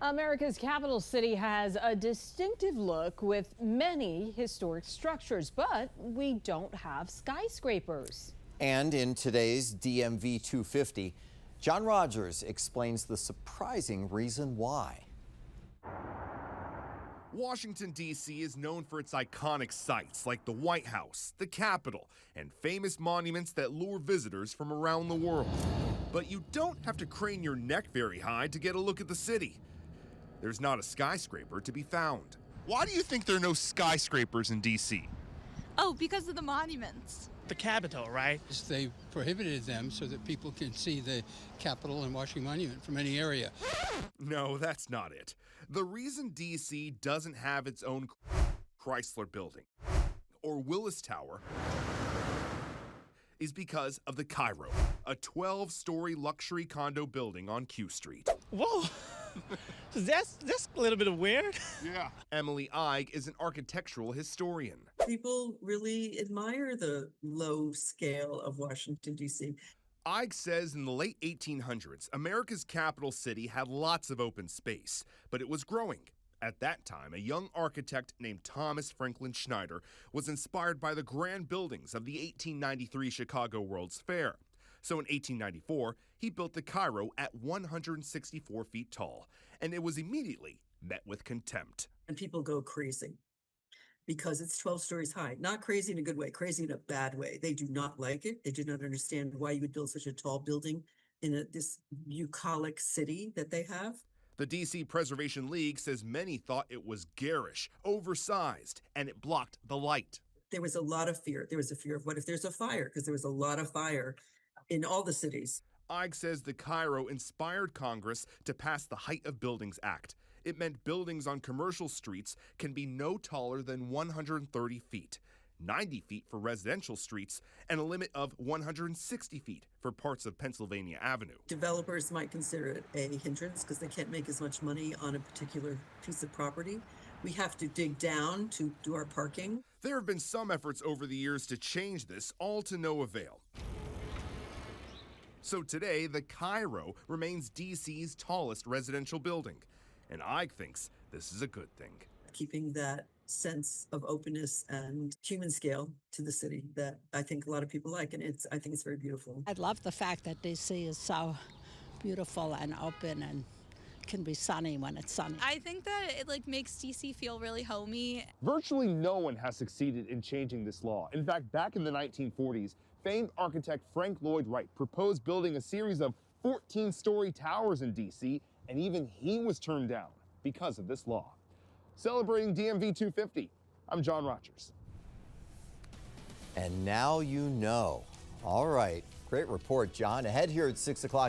America's capital city has a distinctive look with many historic structures, but we don't have skyscrapers. And in today's DMV 250, John Rogers explains the surprising reason why. Washington, D.C. is known for its iconic sites like the White House, the Capitol, and famous monuments that lure visitors from around the world. But you don't have to crane your neck very high to get a look at the city. There's not a skyscraper to be found. Why do you think there are no skyscrapers in D.C.? Oh, because of the monuments. The Capitol, right? They prohibited them so that people can see the Capitol and Washington Monument from any area. No, that's not it. The reason D.C. doesn't have its own Chrysler building or Willis Tower is because of the Cairo, a 12-story luxury condo building on Q Street. Whoa, that's a little bit weird. Yeah. Emily Ige is an architectural historian. People really admire the low scale of Washington, D.C. Ige says in the late 1800s, America's capital city had lots of open space, but it was growing. At that time, a young architect named Thomas Franklin Schneider was inspired by the grand buildings of the 1893 Chicago World's Fair. So in 1894, he built the Cairo at 164 feet tall, and it was immediately met with contempt. And people go crazy because it's 12 stories high. Not crazy in a good way, crazy in a bad way. They do not like it. They do not understand why you would build such a tall building in this bucolic city that they have. The D.C. Preservation League says many thought it was garish, oversized, and it blocked the light. There was a lot of fear. There was a fear of what if there's a fire, because there was a lot of fire in all the cities. Ige says the Cairo inspired Congress to pass the Height of Buildings Act. It meant buildings on commercial streets can be no taller than 130 feet, 90 feet for residential streets, and a limit of 160 feet for parts of Pennsylvania Avenue. Developers might consider it a hindrance because they can't make as much money on a particular piece of property. We have to dig down to do our parking. There have been some efforts over the years to change this, all to no avail. So today, the Cairo remains D.C.'s tallest residential building, and Ige thinks this is a good thing. Keeping that sense of openness and human scale to the city that I think a lot of people like, and I think it's very beautiful. I love the fact that D.C. is so beautiful and open and can be sunny when it's sunny. I think that it makes DC feel really homey. Virtually no one has succeeded in changing this law. In fact, back in the 1940s, famed architect Frank Lloyd Wright proposed building a series of 14-story towers in D.C., and even he was turned down because of this law. Celebrating DMV 250, I'm John Rogers. And now you know. All right, great report, John. Ahead here at 6 o'clock.